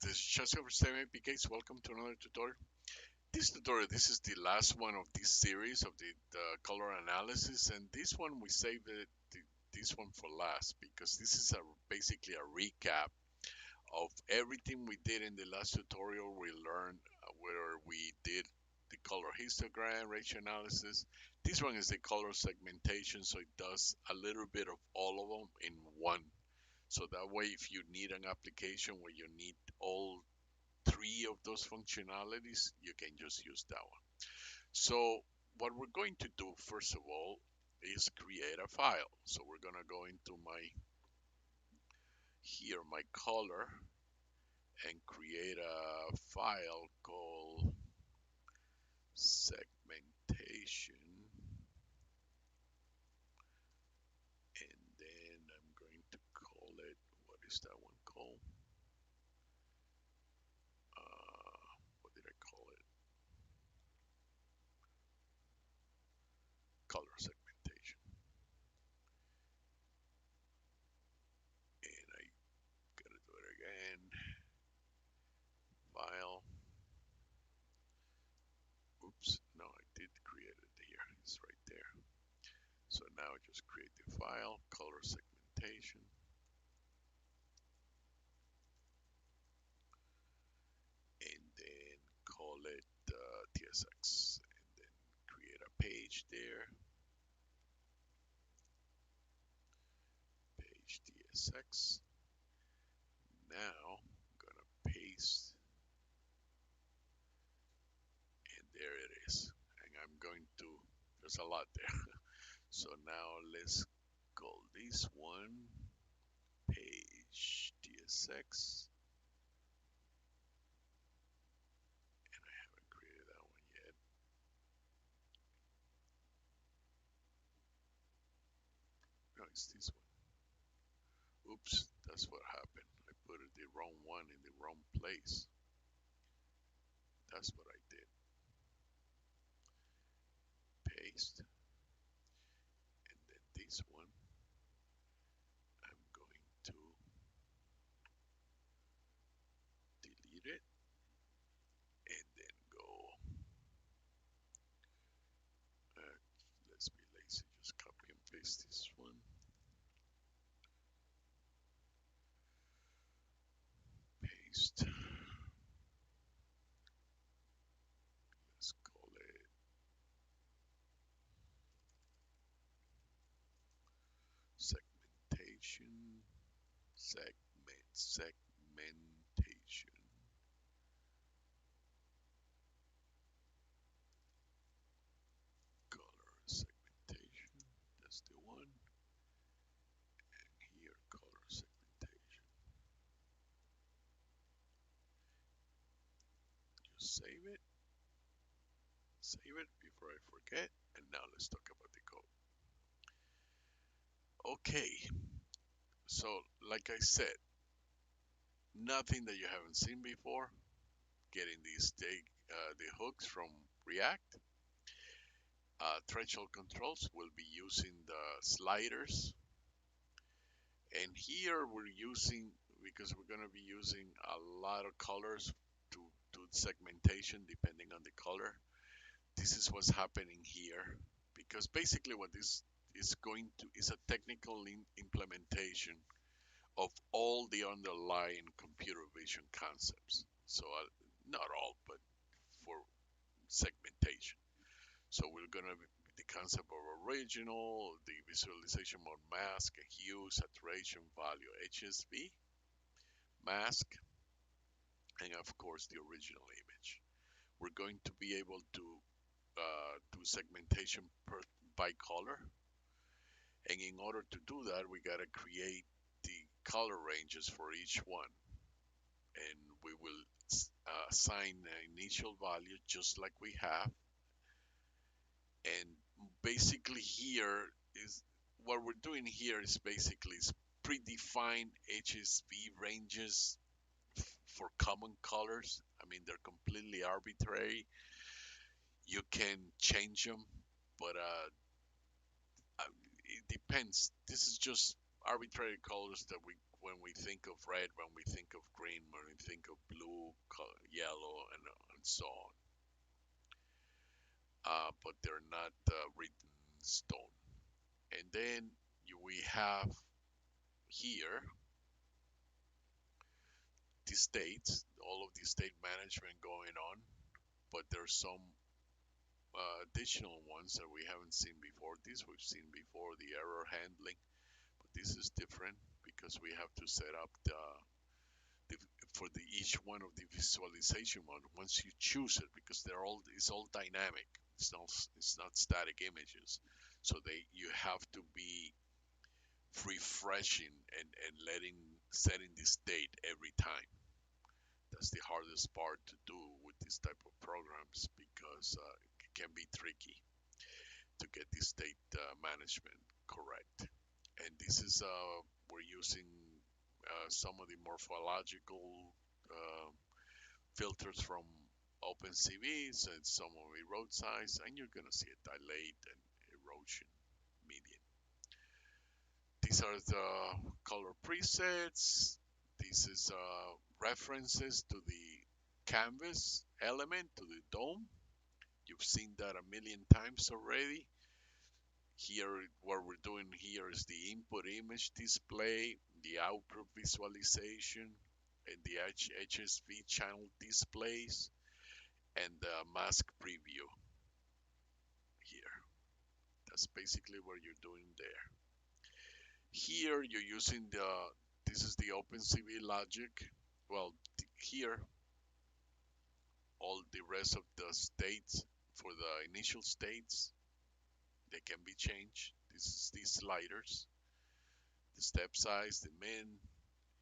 this is Chelsea over PKs. Welcome to another tutorial. This is the last one of this series of the color analysis, and this one we saved this one for last because this is basically a recap of everything we did in the last tutorial. We learned where we did the color histogram, ratio analysis. This one is the color segmentation, so it does a little bit of all of them in one. So that way, if you need an application where you need all three of those functionalities, you can just use that one. So what we're going to do, first of all, is create a file. So we're gonna go into my color, and create a file called segmentation. And then I'm going to call it, what is that one called? What did I call it? Color segmentation. And I gotta do it again. File. Oops, no, I did create it here. It's right there. So now just create the file, color segmentation. And then call it TSX. And then create a page there. Page TSX. Now I'm gonna paste, and there it is. And I'm going to, there's a lot there. So now let's call this one page TSX. And I haven't created that one yet. No, it's this one. Oops, that's what happened. I put the wrong one in the wrong place. That's what I did. Paste. And then this one, I'm going to delete it. And then go, let's be lazy, just copy and paste this one. Paste. Let's call it segmentation. Segmentation. Color segmentation. That's the one. And here, color segmentation. Just save it. Save it before I forget. And now let's talk about the code. Okay. So, like I said, nothing that you haven't seen before. Getting the hooks from React. Threshold controls will be using the sliders. And here we're using, because we're going to be using a lot of colors to do segmentation depending on the color. This is what's happening here, because basically what this is going to is a technical implementation of all the underlying computer vision concepts. So not all, but for segmentation. So we're going to the concept of original, the visualization mode, mask, hue, saturation, value, HSV, mask, and of course the original image. We're going to be able to do segmentation by color. And in order to do that, we got to create the color ranges for each one. And we will assign an initial value just like we have. And basically here is what we're doing here is basically predefined HSV ranges for common colors. I mean, they're completely arbitrary. You can change them, but it depends. This is just arbitrary colors that when we think of red, when we think of green, when we think of blue, yellow, and so on. But they're not written in stone. And then we have here the states, all of the state management going on, but there's some additional ones that we haven't seen before. These we've seen before, the error handling, but this is different because we have to set up the for the each one of the visualization mode once you choose it, because it's all dynamic. It's not static images, so you have to be refreshing and setting the state every time. That's the hardest part to do with this type of programs, because it can be tricky to get the state management correct. And this is we're using some of the morphological uh, filters from OpenCVs and some of the road size, and you're gonna see a dilate and erosion median. These are the color presets. This is references to the canvas element, to the dome. You've seen that a million times already. Here, what we're doing here is the input image display, the output visualization, and the HSV channel displays, and the mask preview here. That's basically what you're doing there. Here, you're using this is the OpenCV logic. Well, here, all the rest of the states, for the initial states, they can be changed. This is these sliders, the step size, the min.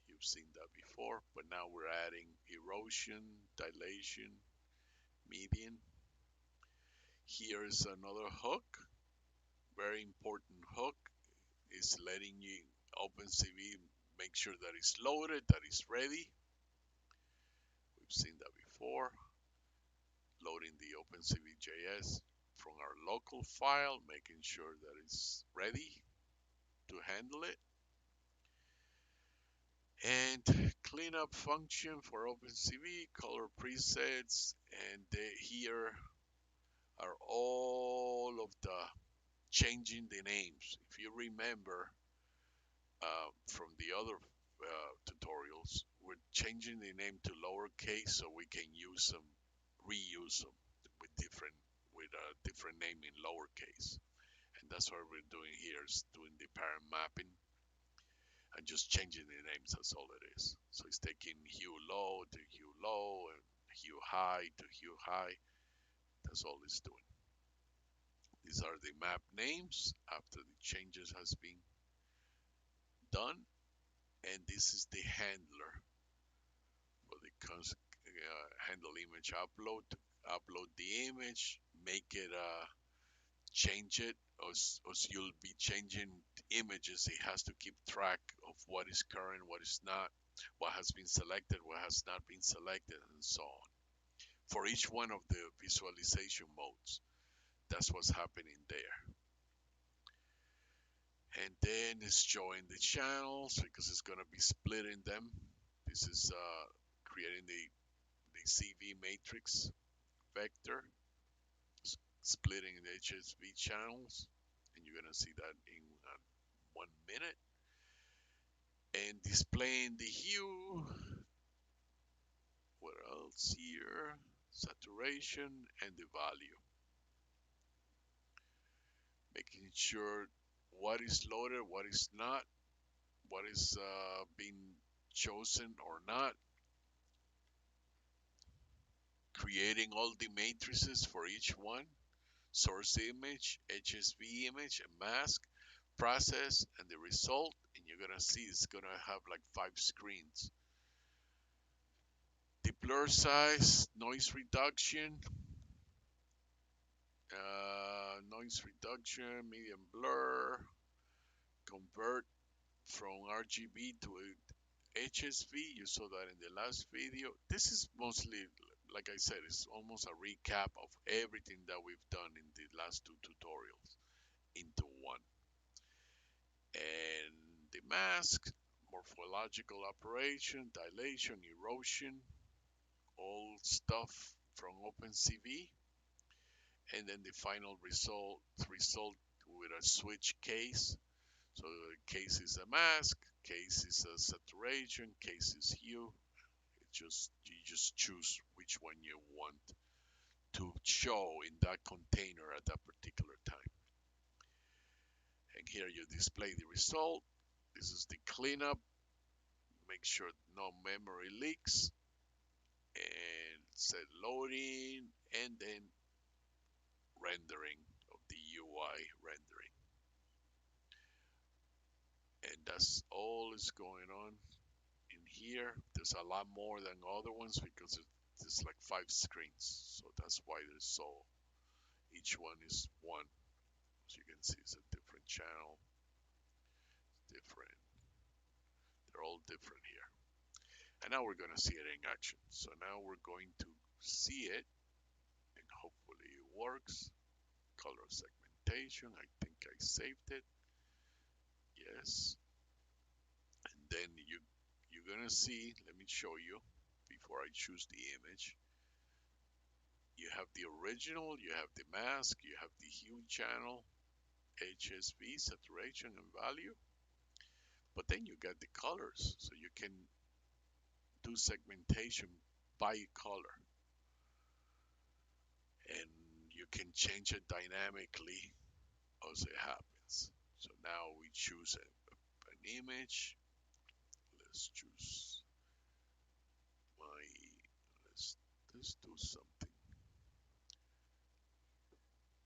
You've seen that before, but now we're adding erosion, dilation, median. Here is another hook, very important hook, is letting you OpenCV make sure that it's loaded, that it's ready. We've seen that before. Loading the OpenCV.js from our local file, making sure that it's ready to handle it. And cleanup function for OpenCV, color presets, and here are all of the changing the names. If you remember from the other tutorials, we're changing the name to lowercase so we can use them, reuse them with a different name in lowercase. And that's what we're doing here, is doing the parent mapping and just changing the names. That's all it is. So it's taking hue low to hue low and hue high to hue high. That's all it's doing. These are the map names after the changes has been done, and this is the handler for the handle image upload. Upload the image, make it change it, as you'll be changing images. It has to keep track of what is current, what is not, what has been selected, what has not been selected, and so on. For each one of the visualization modes, that's what's happening there. And then it's showing the channels because it's going to be splitting them. This is creating the CV matrix vector, splitting the HSV channels, and you're going to see that in 1 minute. And displaying the hue. What else here? Saturation and the value. Making sure what is loaded, what is not, what is being chosen or not. Creating all the matrices for each one. Source image, HSV image, and mask, process, and the result. And you're gonna see it's gonna have like 5 screens. The blur size, noise reduction, medium blur, convert from RGB to HSV. You saw that in the last video. This is mostly, like I said, it's almost a recap of everything that we've done in the last 2 tutorials into one. And the mask, morphological operation, dilation, erosion, all stuff from OpenCV, and then the final result with a switch case. So case is a mask, case is a saturation, case is hue. You just choose which one you want to show in that container at that particular time. And here you display the result. This is the cleanup. Make sure no memory leaks, and set loading, and then rendering of the UI rendering. And that's all is going on in here. There's a lot more than other ones because there's like 5 screens. So that's why there's so, each one is one. As you can see, it's a different channel, different. They're all different here. And now we're going to see it in action. So now we're going to see it, and hopefully it works. Color segmentation, I think I saved it. Yes. And then you're going to see, let me show you before I choose the image. You have the original, you have the mask, you have the hue channel, HSV, saturation and value. But then you got the colors, so you can do segmentation by color. And you can change it dynamically as it happens. So now we choose an image. Let's choose my, let's do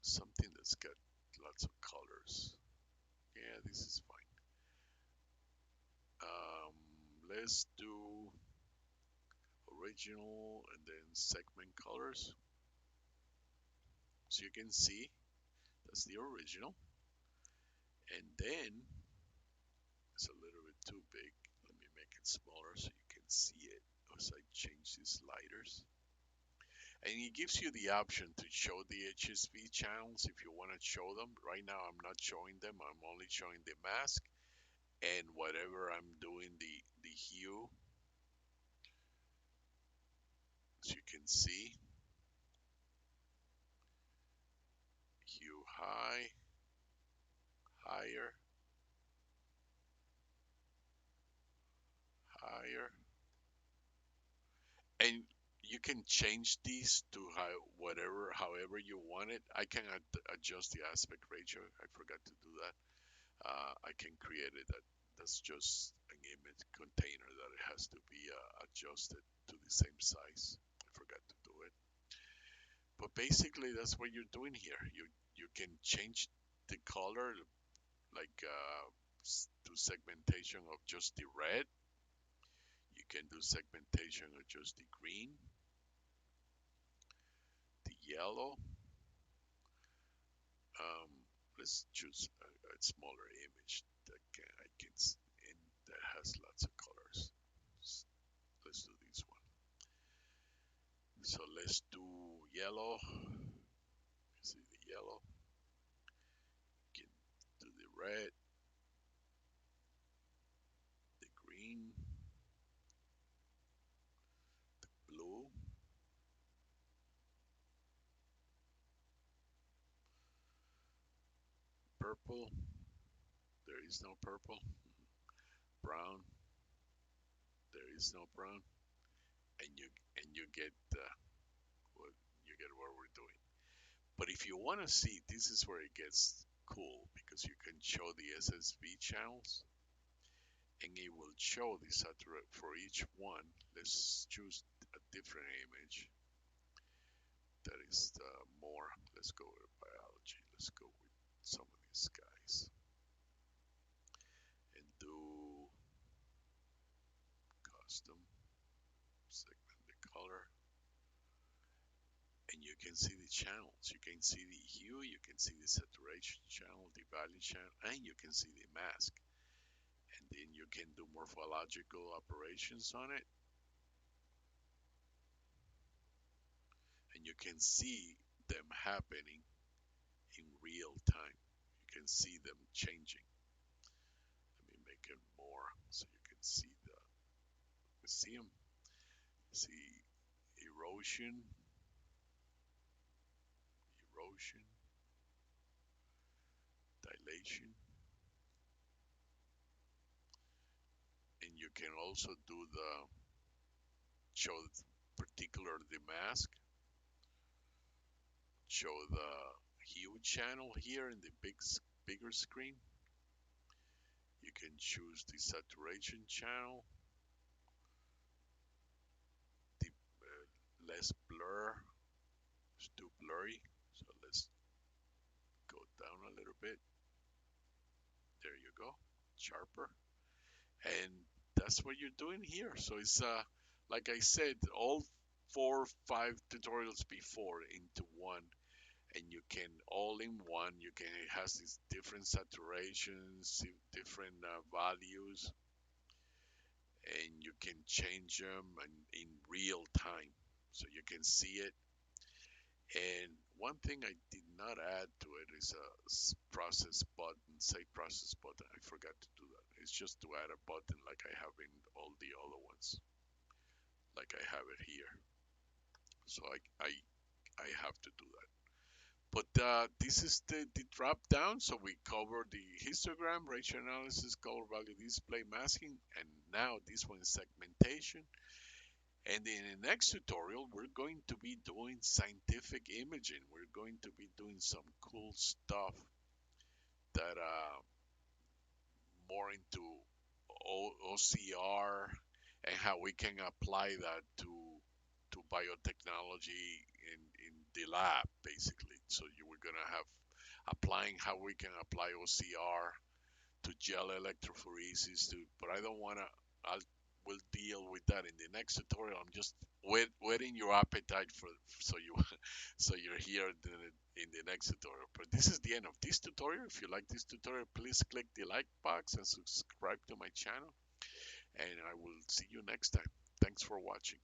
something that's got lots of colors. Yeah, this is fine. Let's do original and then segment colors. So you can see that's the original. And then it's a little bit too big. Let me make it smaller so you can see it as I change these sliders. And it gives you the option to show the HSV channels if you want to show them. Right now I'm not showing them. I'm only showing the mask and whatever I'm doing the hue. As you can see, hue high, higher, higher. And you can change these to however you want it. I can adjust the aspect ratio. I forgot to do that. I can create it that's just an image container that it has to be adjusted to the same size. I forgot to do it. But basically, that's what you're doing here. You can change the color, like do segmentation of just the red. You can do segmentation of just the green, the yellow. Um, let's choose a smaller image that I can and that has lots of colors. Let's do this one. So let's do yellow. See the yellow. You can do the red, the green, blue, purple. There is no purple. Brown. There is no brown. And you get what you get what we're doing. But if you want to see, this is where it gets cool because you can show the SSV channels and it will show the saturate for each one. Let's choose a different image that is more. Let's go with biology. Let's go with some of these guys and do custom, segment the color, and you can see the channels. You can see the hue, you can see the saturation channel, the value channel, and you can see the mask. And then you can do morphological operations on it. And you can see them happening in real time. You can see them changing. Let me make it more so you can see see them. See erosion, erosion, dilation, and you can also do the show particular the mask, show the hue channel here in the bigger screen. You can choose the saturation channel, the less blur, it's too blurry. So let's go down a little bit. There you go, sharper. And that's what you're doing here. So it's like I said, all 4 or 5 tutorials before into one, and you can all in one. You can it has these different saturations, different values, and you can change them in real time, so you can see it. And one thing I did not add to it is a process button, save process button. I forgot to do that. It's just to add a button like I have in all the other ones, like I have it here. So I have to do that. But this is the drop down. So we cover the histogram, ratio analysis, color value display, masking, and now this one is segmentation. And in the next tutorial, we're going to be doing scientific imaging. We're going to be doing some cool stuff that more into OCR and how we can apply that to biotechnology in the lab, basically. So you were gonna have applying how we can apply OCR to gel electrophoresis to, but I don't wanna. I'll We'll deal with that in the next tutorial. I'm just whetting your appetite for so you so you're here in the next tutorial. But this is the end of this tutorial. If you like this tutorial, please click the like box and subscribe to my channel. And I will see you next time. Thanks for watching.